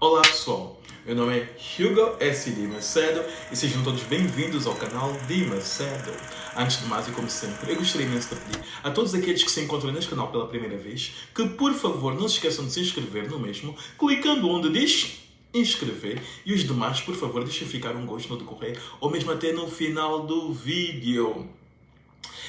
Olá pessoal, meu nome é Hugo S. de Macedo e sejam todos bem-vindos ao canal de Macedo. Antes de mais e como sempre, eu gostaria imenso de pedir a todos aqueles que se encontram neste canal pela primeira vez que por favor não se esqueçam de se inscrever no mesmo, clicando onde diz inscrever e os demais por favor deixem ficar um gosto no decorrer ou mesmo até no final do vídeo.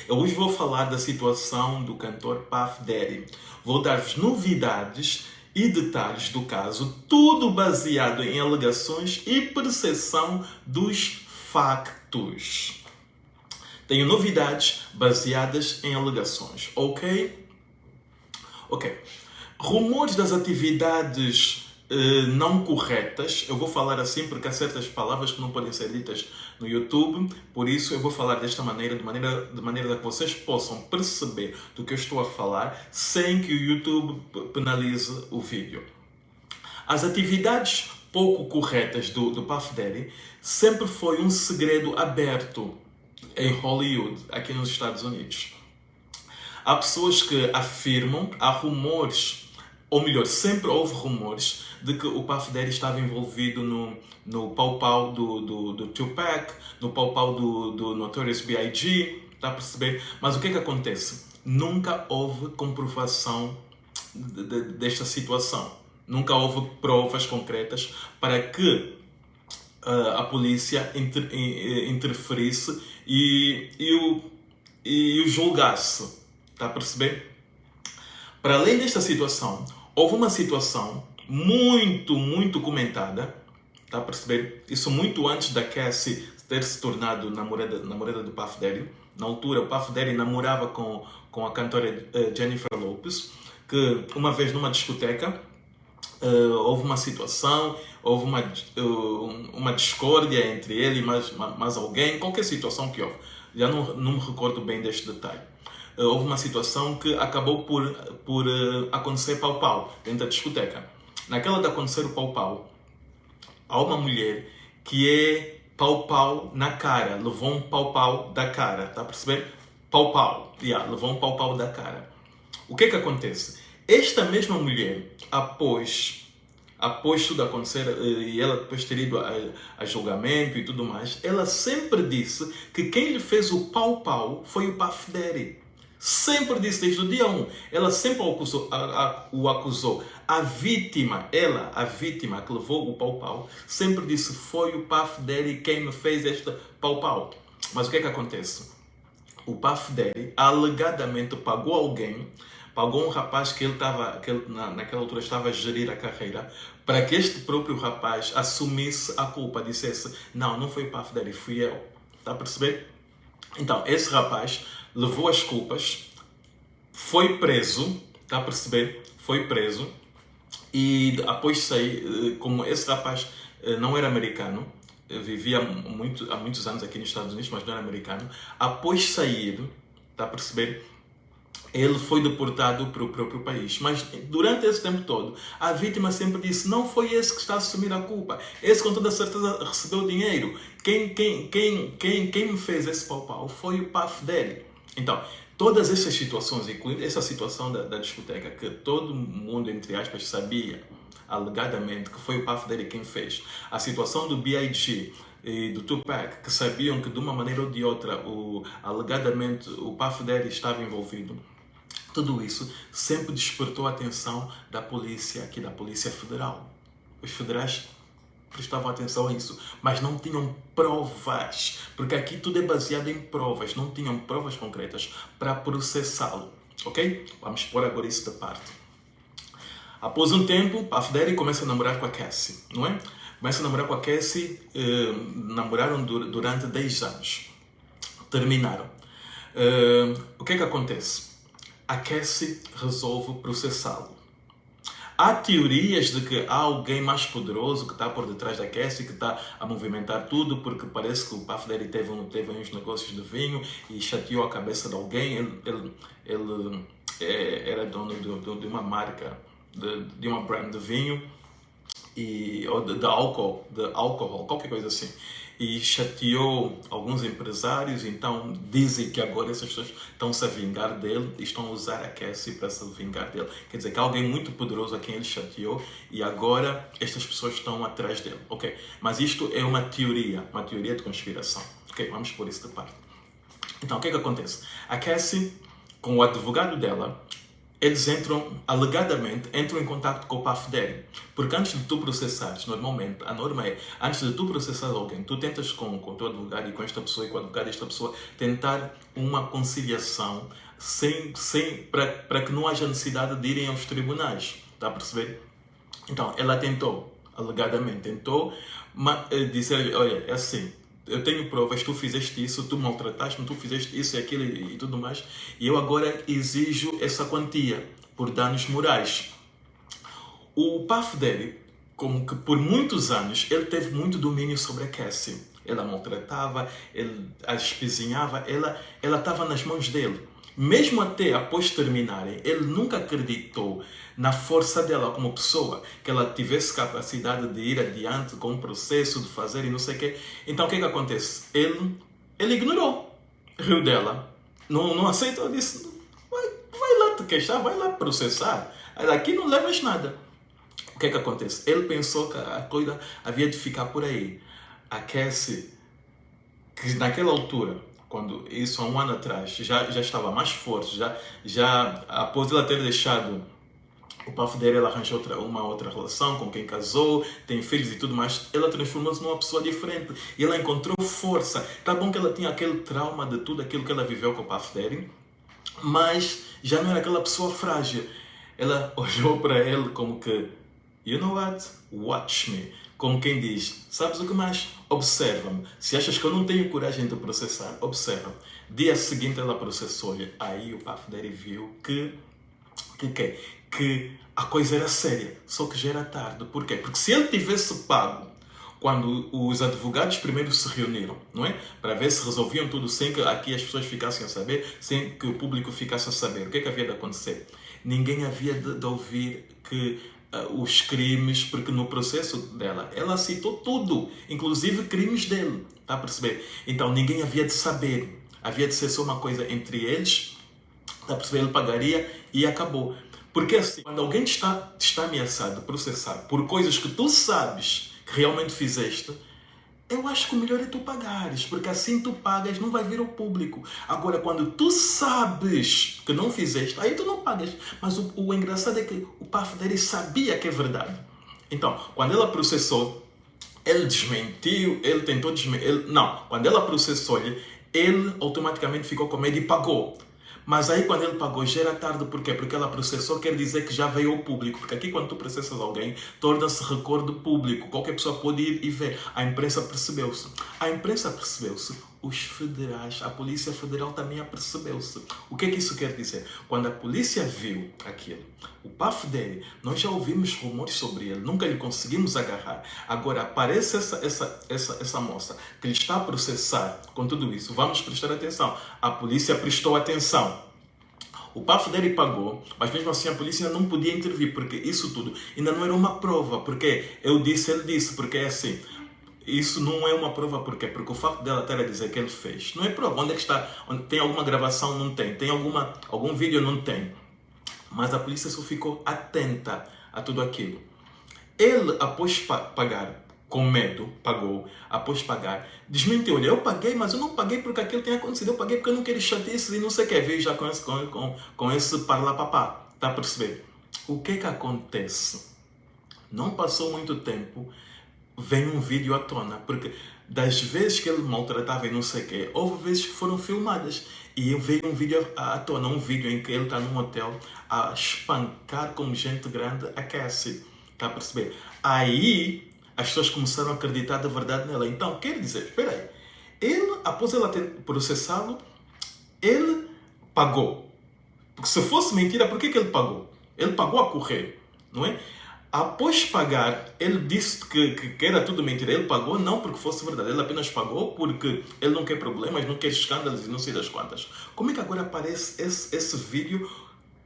Eu hoje vou falar da situação do cantor Puff Daddy. Vou dar-vos novidades e detalhes do caso, tudo baseado em alegações e percepção dos factos. Tenho novidades baseadas em alegações, ok? Ok. Rumores das atividades não corretas, eu vou falar assim porque há certas palavras que não podem ser ditas no YouTube, por isso eu vou falar desta maneira, de maneira que vocês possam perceber do que eu estou a falar, sem que o YouTube penalize o vídeo. As atividades pouco corretas do Puff Daddy sempre foi um segredo aberto em Hollywood, aqui nos Estados Unidos. Há pessoas que afirmam, há rumores, ou melhor, sempre houve rumores de que o Puff Daddy estava envolvido no pau-pau do Tupac, no pau-pau do Notorious B.I.G., está a perceber? Mas o que é que acontece? Nunca houve comprovação desta situação. Nunca houve provas concretas para que a polícia interferisse e o julgasse. Está a perceber? Para além desta situação, houve uma situação muito comentada, está a perceber? Isso muito antes da Cassie ter se tornado namorada do Puff Daddy. Na altura, o Puff Daddy namorava com a cantora Jennifer Lopez, que uma vez numa discoteca houve uma situação, houve uma discórdia entre ele e mais alguém, qualquer situação que houve. Já não me recordo bem deste detalhe. Houve uma situação que acabou por acontecer pau-pau dentro da discoteca. Naquela de acontecer o pau-pau, há uma mulher que é pau-pau na cara, levou um pau-pau da cara, está a perceber? Pau-pau, levou um pau-pau da cara. O que é que acontece? Esta mesma mulher, após tudo acontecer e ela depois ter ido a julgamento e tudo mais, ela sempre disse que quem lhe fez o pau-pau foi o Puff Daddy. Sempre disse, desde o dia 1, ela sempre o acusou. A vítima que levou o pau-pau, sempre disse, foi o Puff Daddy quem me fez este pau-pau. Mas o que é que acontece? O Puff Daddy alegadamente pagou um rapaz que ele naquela altura estava a gerir a carreira, para que este próprio rapaz assumisse a culpa, dissesse, não foi o Puff Daddy, fui eu. Está a perceber? Então, esse rapaz levou as culpas, foi preso, está a perceber? Foi preso e após sair, como esse rapaz não era americano, vivia há muitos anos aqui nos Estados Unidos, mas não era americano, após sair, está a perceber? Ele foi deportado para o próprio país. Mas durante esse tempo todo, a vítima sempre disse, não foi esse que está a assumir a culpa. Esse com toda a certeza recebeu dinheiro. Quem me fez esse pau-pau foi o Puff Daddy. Então, todas essas situações, incluindo essa situação da discoteca, que todo mundo, entre aspas, sabia, alegadamente, que foi o Puff Daddy quem fez. A situação do B.I.G., e do Tupac, que sabiam que de uma maneira ou de outra, alegadamente, o Puff Daddy estava envolvido. Tudo isso sempre despertou a atenção da polícia, aqui da Polícia Federal. Os federais prestavam atenção a isso, mas não tinham provas, porque aqui tudo é baseado em provas, não tinham provas concretas para processá-lo, ok? Vamos pôr agora isso de parte. Após um tempo, Puff Daddy começa a namorar com a Cassie, não é? Começa a namorar com a Cassie, namoraram durante 10 anos. Terminaram. O que é que acontece? A Cassie resolve processá-lo. Há teorias de que há alguém mais poderoso que está por detrás da Cassie, que está a movimentar tudo, porque parece que o Puff Daddy teve uns negócios de vinho e chateou a cabeça de alguém. Ele era dono de uma marca, de uma brand de vinho. ou de álcool, qualquer coisa assim. E chateou alguns empresários, então dizem que agora essas pessoas estão-se a vingar dele e estão a usar a Cassie para se vingar dele. Quer dizer, que há alguém muito poderoso a quem ele chateou e agora estas pessoas estão atrás dele. Ok? Mas isto é uma teoria de conspiração. Ok? Vamos pôr isso de parte. Então, o que é que acontece? A Cassie, com o advogado dela, eles alegadamente, entram em contato com o Puff Daddy. Porque antes de tu processares, normalmente, a norma é, antes de tu processares alguém, tu tentas com o teu advogado e com esta pessoa e com o advogado desta pessoa, tentar uma conciliação para que não haja necessidade de irem aos tribunais. Está a perceber? Então, ela alegadamente dizer-lhe, olha, é assim, eu tenho provas, tu fizeste isso, tu maltrataste-me, tu fizeste isso e aquilo e tudo mais, e eu agora exijo essa quantia por danos morais. O Puff Daddy, como que por muitos anos, ele teve muito domínio sobre a Cassie. Ela maltratava, ele a espezinhava, ela estava nas mãos dele. Mesmo até após terminarem, ele nunca acreditou na força dela como pessoa, que ela tivesse capacidade de ir adiante com o processo, de fazer e não sei o quê. Então o que acontece? Ele ignorou, riu dela, não aceitou, disse, vai lá te queixar, vai lá processar, aqui não levas nada. O que acontece? Ele pensou que a coisa havia de ficar por aí. A Cassie, que naquela altura, quando isso há um ano atrás, já estava mais forte, já após ela ter deixado o Puff Daddy, ela arranjou uma outra relação com quem casou, tem filhos e tudo mais, ela transformou-se numa pessoa diferente e ela encontrou força. Tá bom que ela tinha aquele trauma de tudo aquilo que ela viveu com o Puff Daddy, mas já não era aquela pessoa frágil. Ela olhou para ele como que, you know what? Watch me. Como quem diz, sabes o que mais? Observa-me. Se achas que eu não tenho coragem de processar, observa-me. Dia seguinte ela processou-lhe. Aí o Puff Daddy viu que a coisa era séria. Só que já era tarde. Por quê? Porque se ele tivesse pago quando os advogados primeiro se reuniram, não é? Para ver se resolviam tudo sem que aqui as pessoas ficassem a saber, sem que o público ficasse a saber. O que havia de acontecer? Ninguém havia de ouvir que os crimes, porque no processo dela, ela citou tudo, inclusive crimes dele, está a perceber? Então ninguém havia de saber, havia de ser só uma coisa entre eles, está a perceber? Ele pagaria e acabou. Porque assim, quando alguém te está ameaçado de processar por coisas que tu sabes que realmente fizeste, eu acho que o melhor é tu pagares, porque assim tu pagas, não vai vir ao público. Agora, quando tu sabes que não fizeste, aí tu não pagas. Mas o engraçado é que o Puff Daddy sabia que é verdade. Então, quando ela processou, ele desmentiu, ele tentou desmentir. Não, quando ela processou-lhe, ele automaticamente ficou com medo e pagou. Mas aí quando ele pagou já era tarde, por quê? Porque ela processou, quer dizer que já veio ao público. Porque aqui quando tu processas alguém, torna-se recorde público. Qualquer pessoa pode ir e ver. A imprensa percebeu-se. Os federais, a Polícia Federal também apercebeu-se. O que é que isso quer dizer? Quando a polícia viu aquilo, o Puff Daddy, nós já ouvimos rumores sobre ele, nunca lhe conseguimos agarrar. Agora aparece essa moça que lhe está a processar com tudo isso. Vamos prestar atenção. A polícia prestou atenção. O Puff Daddy pagou, mas mesmo assim a polícia não podia intervir, porque isso tudo ainda não era uma prova. Porque ele disse, porque é assim. Isso não é uma prova, por quê? Porque o facto dela estar a dizer que ele fez não é prova. Onde é que está? Onde tem alguma gravação? Não tem. Tem algum vídeo? Não tem. Mas a polícia só ficou atenta a tudo aquilo. Ele, após pagar, com medo, pagou, após pagar, desmentiu. Olha, eu paguei, mas eu não paguei porque aquilo tem acontecido. Eu paguei porque eu não queria chatice e não sei o que. Veio já com esse parlapapá. Está a perceber? O que acontece? Não passou muito tempo, vem um vídeo à tona, porque das vezes que ele maltratava e não sei o quê, houve vezes que foram filmadas e veio um vídeo à tona, um vídeo em que ele está num hotel a espancar como gente grande a Cassie, está a perceber? Aí as pessoas começaram a acreditar da verdade nela. Então, quer dizer, espera aí, ele, após ela ter processado, ele pagou. Porque se fosse mentira, por que ele pagou? Ele pagou a correr, não é? Após pagar, ele disse que era tudo mentira. Ele pagou não porque fosse verdade. Ele apenas pagou porque ele não quer problemas, não quer escândalos e não sei das quantas. Como é que agora aparece esse vídeo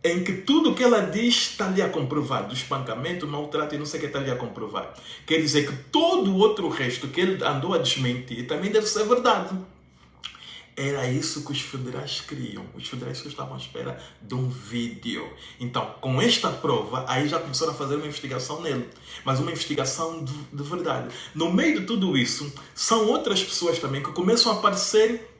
em que tudo o que ela diz está ali a comprovar, do espancamento, maltrato e não sei o que está ali a comprovar. Quer dizer que todo o outro resto que ele andou a desmentir também deve ser verdade. Era isso que os federais queriam. Os federais só estavam à espera de um vídeo. Então, com esta prova, aí já começaram a fazer uma investigação nele. Mas uma investigação de verdade. No meio de tudo isso, são outras pessoas também que começam a aparecer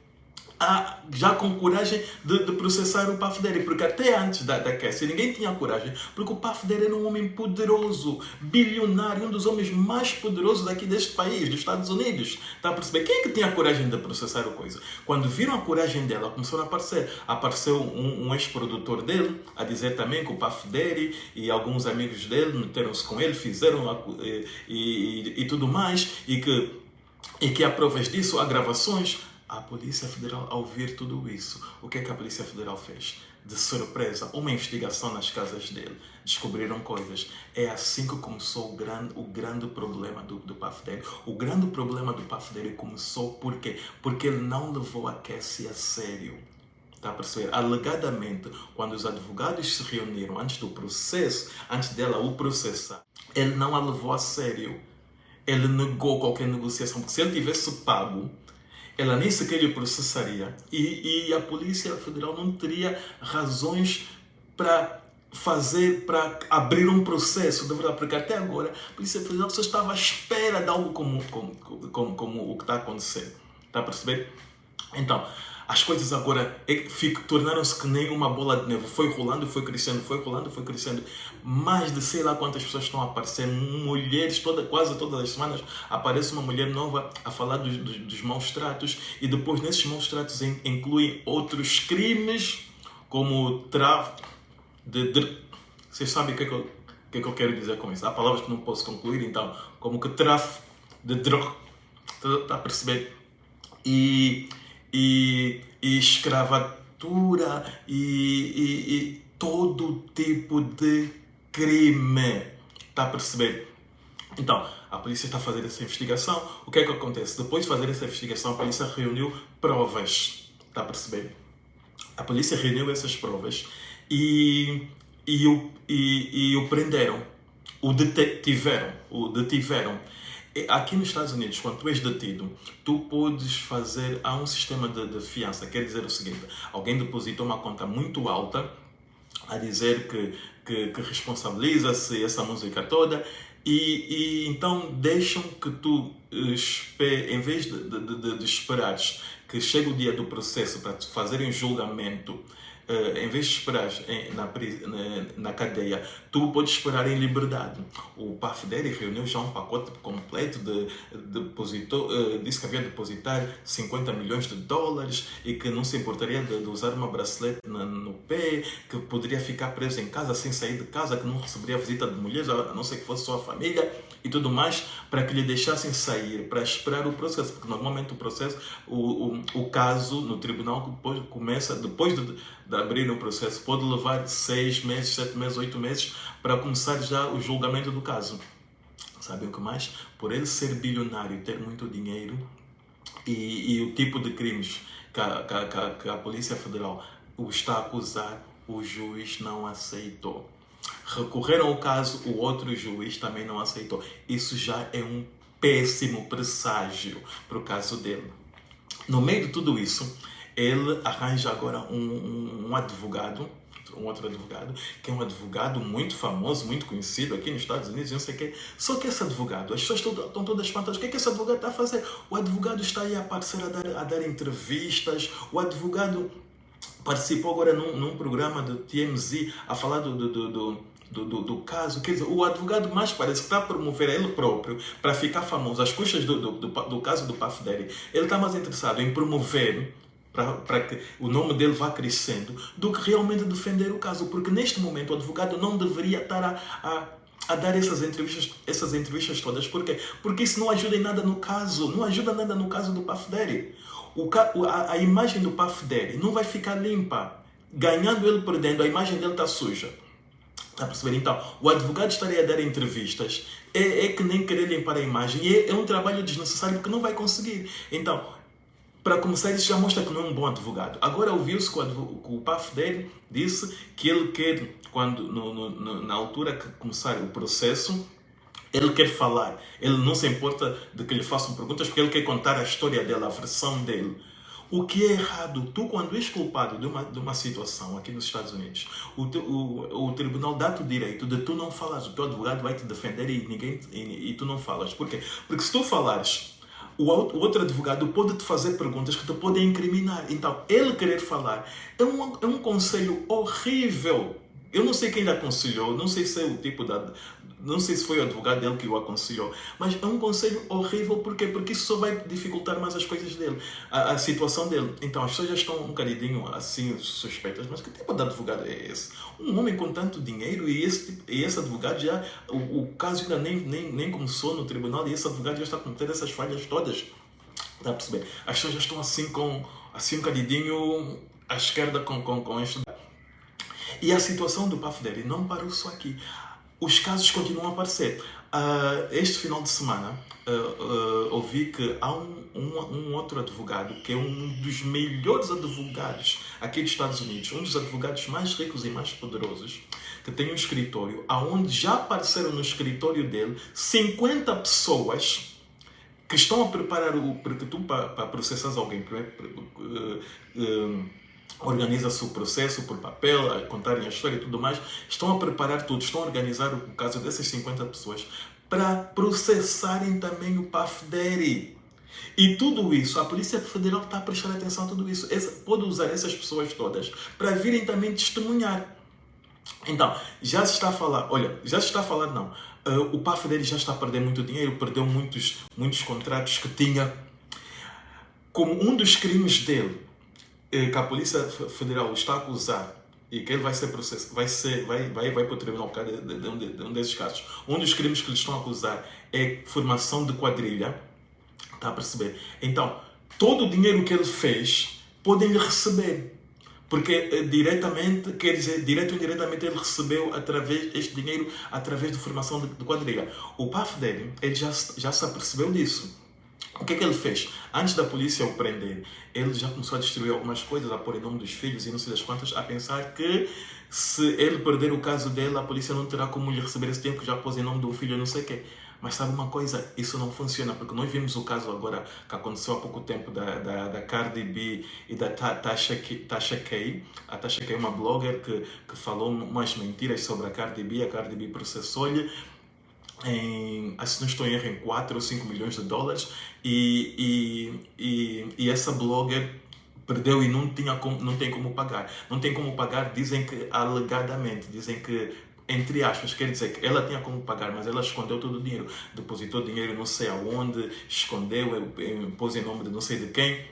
já com coragem de processar o Puff Daddy, porque até antes da Cassie ninguém tinha coragem, porque o Puff Daddy era um homem poderoso, bilionário, um dos homens mais poderosos daqui deste país, dos Estados Unidos. Está a perceber? Quem é que tinha coragem de processar o coisa? Quando viram a coragem dela, começaram a aparecer. Apareceu um ex-produtor dele a dizer também que o Puff Daddy e alguns amigos dele meteram-se com ele, fizeram e tudo mais, e que há provas disso, há gravações. A Polícia Federal, ao ver tudo isso, o que é que a Polícia Federal fez? De surpresa, uma investigação nas casas dele. Descobriram coisas. É assim que começou o grande problema do Puff Daddy. O grande problema do Puff Daddy começou por quê? Porque ele não levou a Cassie a sério. Está a perceber? Alegadamente, quando os advogados se reuniram antes do processo, antes dela o processar, ele não a levou a sério. Ele negou qualquer negociação, porque se ele tivesse pago, ela nem sequer lhe processaria e a Polícia Federal não teria razões para abrir um processo, de verdade, porque até agora a Polícia Federal só estava à espera de algo como o que está a acontecer. Está a perceber? Então, as coisas agora tornaram-se que nem uma bola de neve. Foi rolando, foi crescendo, foi rolando, foi crescendo. Mais de sei lá quantas pessoas estão a aparecer. Mulheres, quase todas as semanas aparece uma mulher nova a falar dos maus tratos. E depois nesses maus tratos incluem outros crimes, como tráfico de... Vocês sabem o que é que eu quero dizer com isso? Há palavras que não posso concluir, então, como que tráfico de droga. Está a perceber? E escravatura e todo tipo de crime. Está a perceber? Então, a polícia está a fazer essa investigação. O que é que acontece? Depois de fazer essa investigação, a polícia reuniu provas. Está a perceber? A polícia reuniu essas provas e o prenderam. O detiveram. Aqui nos Estados Unidos, quando tu és detido, tu podes fazer... Há um sistema de fiança. Quer dizer o seguinte: alguém depositou uma conta muito alta a dizer que responsabiliza-se essa música toda e então deixam que tu, em vez de esperares que chegue o dia do processo para te fazerem julgamento, em vez de esperar na cadeia, tu podes esperar em liberdade. O Puff Daddy reuniu já um pacote completo disse que havia de depositar $50 milhões e que não se importaria de usar uma bracelete no pé, que poderia ficar preso em casa sem sair de casa, que não receberia visita de mulheres, a não ser que fosse sua família e tudo mais, para que lhe deixassem sair, para esperar o processo, porque normalmente o processo, o caso no tribunal depois de abrir o processo, pode levar 6 meses, 7 meses, 8 meses para começar já o julgamento do caso. Sabem o que mais? Por ele ser bilionário, ter muito dinheiro e o tipo de crimes que a Polícia Federal o está a acusar, o juiz não aceitou. Recorreram ao caso, o outro juiz também não aceitou. Isso já é um péssimo presságio para o caso dele. No meio de tudo isso, ele arranja agora um outro advogado, que é um advogado muito famoso, muito conhecido aqui nos Estados Unidos, não sei o quê. Só que esse advogado, as pessoas estão todas espantadas. O que é que esse advogado está a fazer? O advogado está aí a aparecer a dar entrevistas. O advogado participou agora num programa do TMZ a falar do caso. Quer dizer, o advogado mais parece que está a promover ele próprio para ficar famoso às custas do caso do Puff Daddy. Ele está mais interessado em promover para que o nome dele vá crescendo do que realmente defender o caso, porque neste momento o advogado não deveria estar a dar essas entrevistas todas. Por quê? Porque isso não ajuda em nada no caso, não ajuda nada no caso do Puff Daddy. A imagem do Puff Daddy não vai ficar limpa. Ganhando ele, perdendo, a imagem dele está suja. Está a perceber? Então, o advogado estaria a dar entrevistas é que nem querer limpar a imagem, e é um trabalho desnecessário porque não vai conseguir. Então, para começar, isso já mostra que não é um bom advogado. Agora ouviu-se que o PAF dele disse que ele quer, na altura que começar o processo, ele quer falar. Ele não se importa de que lhe façam perguntas, porque ele quer contar a história dele, a versão dele. O que é errado, tu quando és culpado de uma situação aqui nos Estados Unidos, o tribunal dá-te o direito de tu não falares, o teu advogado vai te defender e tu não falas. Por quê? Porque se tu falares, o outro advogado pode te fazer perguntas que te podem incriminar. Então, ele querer falar é um conselho horrível. Eu não sei quem lhe aconselhou, não sei se é o tipo não sei se foi o advogado dele que o aconselhou, mas é um conselho horrível. Porquê? Porque isso só vai dificultar mais as coisas dele, a situação dele. Então as pessoas já estão um bocadinho assim suspeitas, mas que tipo de advogado é esse? Um homem com tanto dinheiro e esse advogado já, o caso ainda nem começou no tribunal e esse advogado já está a cometer essas falhas todas. Está a perceber? As pessoas já estão assim um bocadinho à esquerda com este. E a situação do PAF dele não parou só aqui. Os casos continuam a aparecer. Este final de semana, ouvi que há um outro advogado, que é um dos melhores advogados aqui dos Estados Unidos, um dos advogados mais ricos e mais poderosos, que tem um escritório, onde já apareceram no escritório dele 50 pessoas que estão a preparar porque tu, para processar alguém, organiza-se o processo por papel, a contarem a história e tudo mais, estão a preparar tudo, estão a organizar o caso dessas 50 pessoas para processarem também o Puff Daddy. E tudo isso, a Polícia Federal está a prestar atenção a tudo isso. Pode usar essas pessoas todas para virem também testemunhar. Então, já se está a falar, não, o Puff Daddy já está a perder muito dinheiro, perdeu muitos contratos que tinha. Como um dos crimes dele, que a Polícia Federal está a acusar e que ele vai ser processado, vai para o tribunal por causa de um desses casos. Um dos crimes que lhe estão a acusar é formação de quadrilha. Está a perceber? Então, todo o dinheiro que ele fez, podem lhe receber. Porque diretamente, quer dizer, direto ou indiretamente, ele recebeu este dinheiro através de formação de quadrilha. O Puff Daddy, ele já se apercebeu disso. O que é que ele fez? Antes da polícia o prender, ele já começou a distribuir algumas coisas, a pôr em nome dos filhos e não sei das quantas, a pensar que se ele perder o caso dele, a polícia não terá como lhe receber esse tempo que já pôs em nome do filho, não sei o quê. Mas sabe uma coisa? Isso não funciona, porque nós vimos o caso agora que aconteceu há pouco tempo da Cardi B e da Tasha K. A Tasha K é uma blogger que falou umas mentiras sobre a Cardi B processou-lhe se não estou em erro, em 4 ou 5 milhões de dólares e essa blogger perdeu e não tem como pagar. Não tem como pagar, dizem que alegadamente, dizem que, entre aspas, quer dizer que ela tinha como pagar, mas ela escondeu todo o dinheiro, depositou dinheiro não sei aonde, escondeu, pôs em nome de não sei de quem.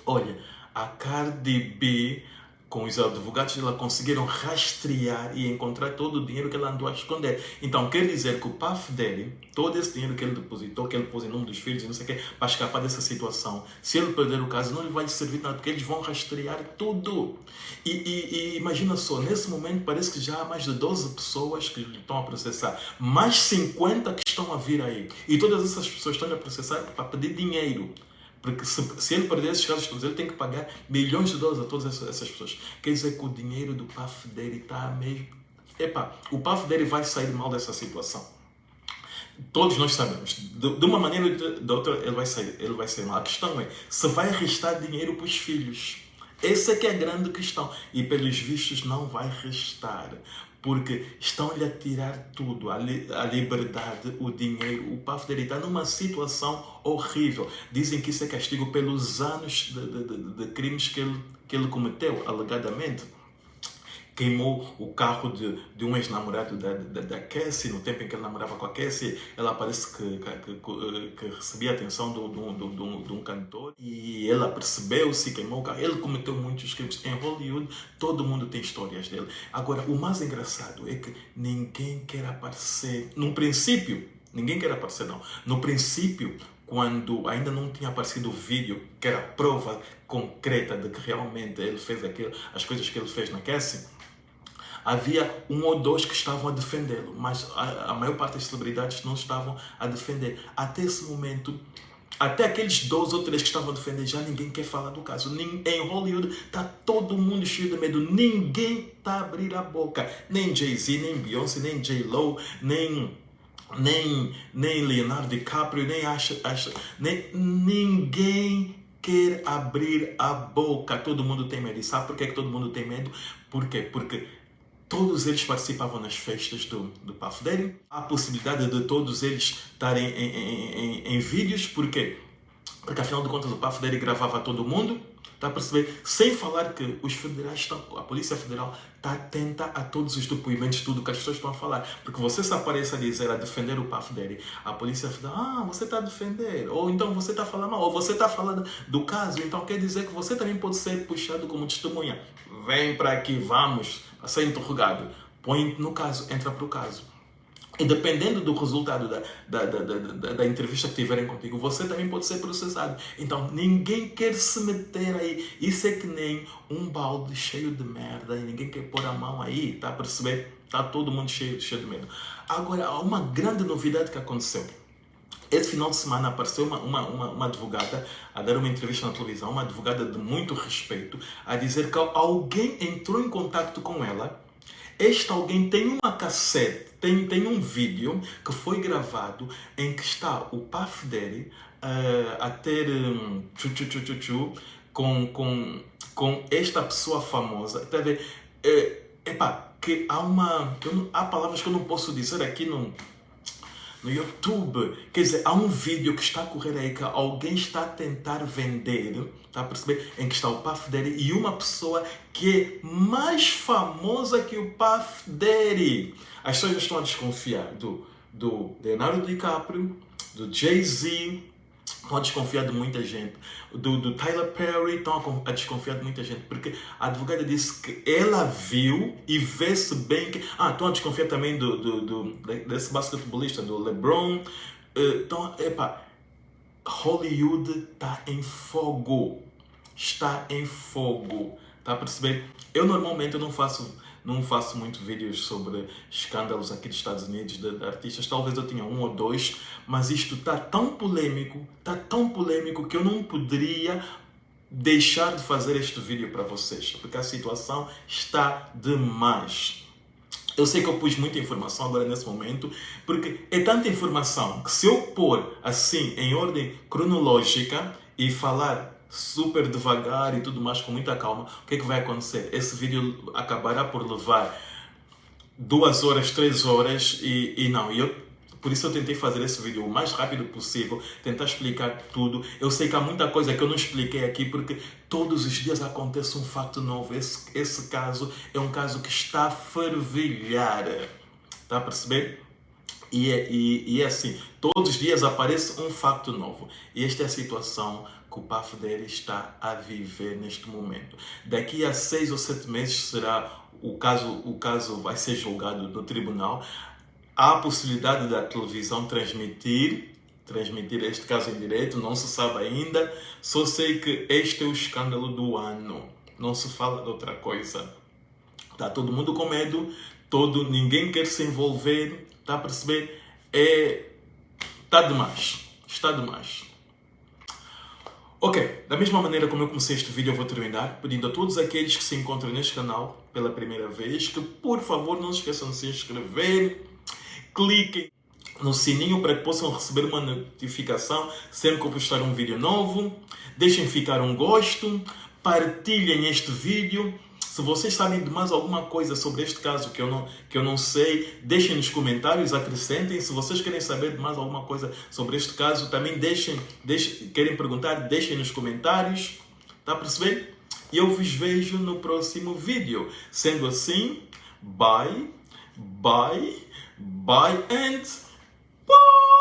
Olha, a Cardi B, com os advogados dela, conseguiram rastrear e encontrar todo o dinheiro que ela andou a esconder. Então, quer dizer que o Puff Daddy, todo esse dinheiro que ele depositou, que ele pôs em nome dos filhos e não sei o quê, para escapar dessa situação, se ele perder o caso, não lhe vai servir nada, porque eles vão rastrear tudo. E imagina só, nesse momento parece que já há mais de 12 pessoas que lhe estão a processar, mais 50 que estão a vir aí. E todas essas pessoas estão a processar para pedir dinheiro. Porque se ele perder esses casos todos, ele tem que pagar milhões de dólares a todas essas pessoas. Quer dizer que o dinheiro do Puff Daddy está mesmo... o Puff Daddy vai sair mal dessa situação. Todos nós sabemos. De uma maneira ou de outra, ele vai sair mal. A questão é, se vai restar dinheiro para os filhos. Essa é que é a grande questão. E pelos vistos não vai restar. Porque estão-lhe a tirar tudo, a liberdade, o dinheiro. O Puff Daddy está numa situação horrível. Dizem que isso é castigo pelos anos de crimes que ele cometeu, alegadamente. Queimou o carro de um ex-namorado da Cassie, no tempo em que ele namorava com a Cassie. Ela parece que recebia a atenção de um cantor e ela percebeu-se e queimou o carro. Ele cometeu muitos crimes em Hollywood, todo mundo tem histórias dele. Agora, o mais engraçado é que ninguém quer aparecer. No princípio, ninguém quer aparecer, não. No princípio, quando ainda não tinha aparecido o vídeo, que era a prova concreta de que realmente ele fez as coisas que ele fez na Cassie, havia um ou dois que estavam a defendê-lo, mas a maior parte das celebridades não estavam a defender. Até esse momento, Até aqueles 2 ou 3 que estavam a defender, já ninguém quer falar do caso. Em Hollywood está todo mundo cheio de medo. Ninguém está a abrir a boca. Nem Jay-Z, nem Beyoncé, nem J-Lo, nem Leonardo DiCaprio, ninguém quer abrir a boca. Todo mundo tem medo. E sabe por que todo mundo tem medo? Por quê? Porque todos eles participavam nas festas do Puff Daddy. Há a possibilidade de todos eles estarem em vídeos. Por quê? Porque afinal de contas o Puff Daddy gravava todo mundo. Está a perceber? Sem falar que os federais a Polícia Federal está atenta a todos os depoimentos, tudo que as pessoas estão a falar. Porque você se aparece a dizer, a defender o Puff Daddy, a Polícia Federal, você está a defender, ou então você está falando mal, ou você está falando do caso, então quer dizer que você também pode ser puxado como testemunha. Vem para aqui, vamos, a ser interrogado. Põe no caso, entra para o caso. E dependendo do resultado da entrevista que tiverem contigo, você também pode ser processado. Então, ninguém quer se meter aí. Isso é que nem um balde cheio de merda e ninguém quer pôr a mão aí, tá a perceber? Tá todo mundo cheio de medo. Agora, há uma grande novidade que aconteceu. Esse final de semana apareceu uma advogada a dar uma entrevista na televisão, uma advogada de muito respeito, a dizer que alguém entrou em contato com ela. Este alguém tem uma cassete, tem um vídeo que foi gravado em que está o Puff Daddy a ter com esta pessoa famosa. Está a ver? Que há palavras que eu não posso dizer aqui no YouTube. Quer dizer, há um vídeo que está a correr aí que alguém está a tentar vender, está a perceber? Em que está o Puff Daddy e uma pessoa que é mais famosa que o Puff Daddy. As pessoas estão a desconfiar do Leonardo DiCaprio, do Jay-Z, estão a desconfiar de muita gente, do Tyler Perry, estão a desconfiar de muita gente, porque a advogada disse que ela viu e vê-se bem que... estão a desconfiar também desse basquetebolista, do LeBron. Então, Hollywood está em fogo. Está em fogo. Está a perceber? Eu normalmente não faço muito vídeos sobre escândalos aqui dos Estados Unidos de artistas. Talvez eu tenha 1 ou 2, mas isto está tão polêmico que eu não poderia deixar de fazer este vídeo para vocês, porque a situação está demais. Eu sei que eu pus muita informação agora nesse momento, porque é tanta informação que se eu pôr assim em ordem cronológica e falar super devagar e tudo mais com muita calma, o que é que vai acontecer? Esse vídeo acabará por levar 2 horas, 3 horas por isso eu tentei fazer esse vídeo o mais rápido possível, tentar explicar tudo. Eu sei que há muita coisa que eu não expliquei aqui, porque todos os dias acontece um fato novo. Esse caso é um caso que está a fervilhar. Está a perceber? E é assim, todos os dias aparece um fato novo. E esta é a situação que o Puff Daddy está a viver neste momento. Daqui a 6 ou 7 meses será o caso vai ser julgado no tribunal. Há a possibilidade da televisão transmitir este caso em direto, não se sabe ainda. Só sei que este é o escândalo do ano. Não se fala de outra coisa. Está todo mundo com medo, ninguém quer se envolver. Está a perceber? Está demais. Ok, da mesma maneira como eu comecei este vídeo, eu vou terminar pedindo a todos aqueles que se encontram neste canal pela primeira vez que, por favor, não se esqueçam de se inscrever, cliquem no sininho para que possam receber uma notificação sempre que eu postar um vídeo novo, deixem ficar um gosto, partilhem este vídeo. Se vocês sabem de mais alguma coisa sobre este caso que eu não sei, deixem nos comentários, acrescentem. Se vocês querem saber de mais alguma coisa sobre este caso, também querem perguntar, deixem nos comentários. Está a perceber? E eu vos vejo no próximo vídeo. Sendo assim, bye and bye!